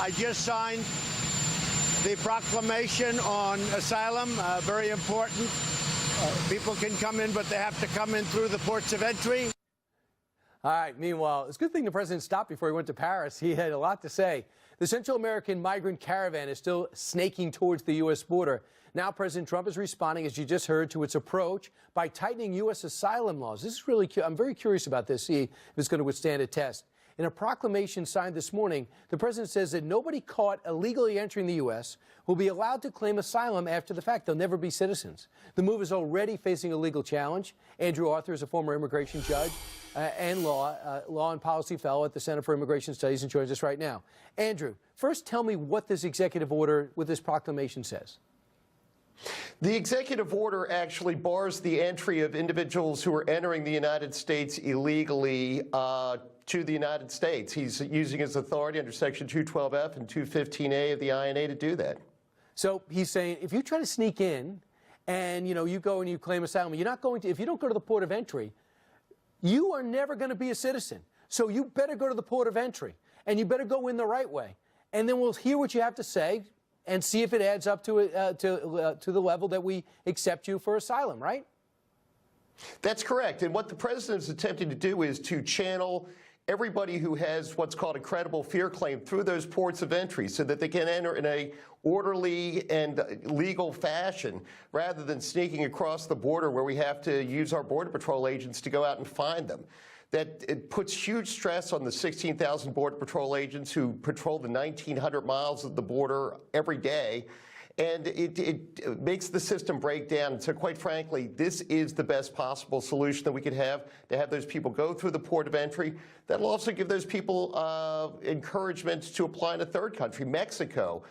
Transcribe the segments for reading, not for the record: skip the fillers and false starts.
I just signed the proclamation on asylum, very important. People can come in, but they have to come in through the ports of entry. All right, meanwhile, it's a good thing the president stopped before he went to Paris. He had a lot to say. The Central American migrant caravan is still snaking towards the U.S. border. Now President Trump is responding, as you just heard, to its approach by tightening U.S. asylum laws. This is really I'm very curious about this, see if it's going to withstand a test. In a proclamation signed this morning, the president says that nobody caught illegally entering the U.S. will be allowed to claim asylum after the fact. They'll never be citizens. The move is already facing a legal challenge. Andrew Arthur is a former immigration judge and law and policy fellow at the Center for Immigration Studies and joins us right now. Andrew, first tell me what this executive order with this proclamation says. The executive order actually bars the entry of individuals who are entering the United States illegally to the United States. He's using his authority under Section 212F and 215A of the INA to do that. So he's saying if you try to sneak in and you go and you claim asylum, you're not going to, if you don't go to the port of entry, you are never going to be a citizen. So you better go to the port of entry and you better go in the right way. And then we'll hear what you have to say and see if it adds up to the level that we accept you for asylum, right? That's correct. And what the president is attempting to do is to channel everybody who has what's called a credible fear claim through those ports of entry so that they can enter in a orderly and legal fashion rather than sneaking across the border where we have to use our Border Patrol agents to go out and find them. That it puts huge stress on the 16,000 Border Patrol agents who patrol the 1,900 miles of the border every day. And it makes the system break down. And so quite frankly, this is the best possible solution that we could have, to have those people go through the port of entry. That'll also give those people encouragement to apply in a third country, Mexico,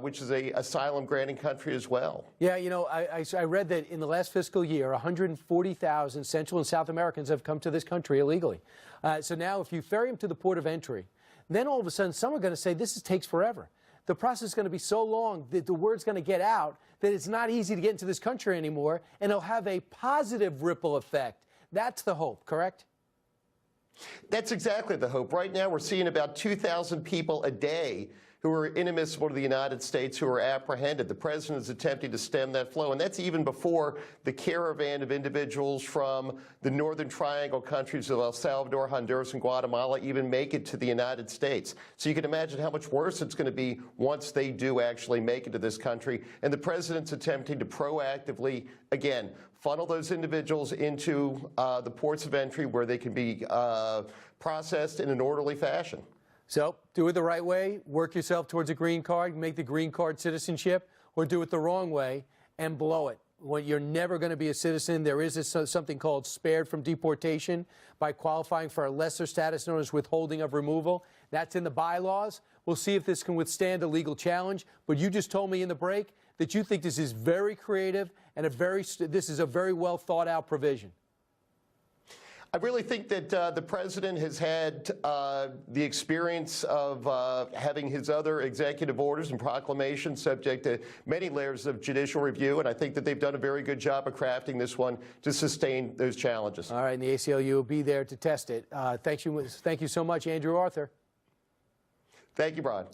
which is an asylum granting country as well. Yeah, I read that in the last fiscal year, 140,000 Central and South Americans have come to this country illegally. So now if you ferry them to the port of entry, then all of a sudden some are going to say this takes forever. The process is going to be so long that the word's going to get out that it's not easy to get into this country anymore, and it'll have a positive ripple effect. That's the hope, correct? That's exactly the hope. Right now we're seeing about 2,000 people a day who are inadmissible to the United States who are apprehended. The president is attempting to stem that flow, and that's even before the caravan of individuals from the Northern Triangle countries of El Salvador, Honduras, and Guatemala even make it to the United States. So you can imagine how much worse it's going to be once they do actually make it to this country. And the president's attempting to proactively, again, funnel those individuals into the ports of entry where they can be processed in an orderly fashion. So do it the right way, work yourself towards a green card, make the green card citizenship, or do it the wrong way and blow it. When you're never going to be a citizen, there is something called spared from deportation by qualifying for a lesser status known as withholding of removal. That's in the bylaws. We'll see if this can withstand a legal challenge. But you just told me in the break that you think this is very creative and this is a very well thought out provision. I really think that the president has had the experience of having his other executive orders and proclamations subject to many layers of judicial review, and I think that they've done a very good job of crafting this one to sustain those challenges. All right, and the ACLU will be there to test it. Thank you so much, Andrew Arthur. Thank you, Brian.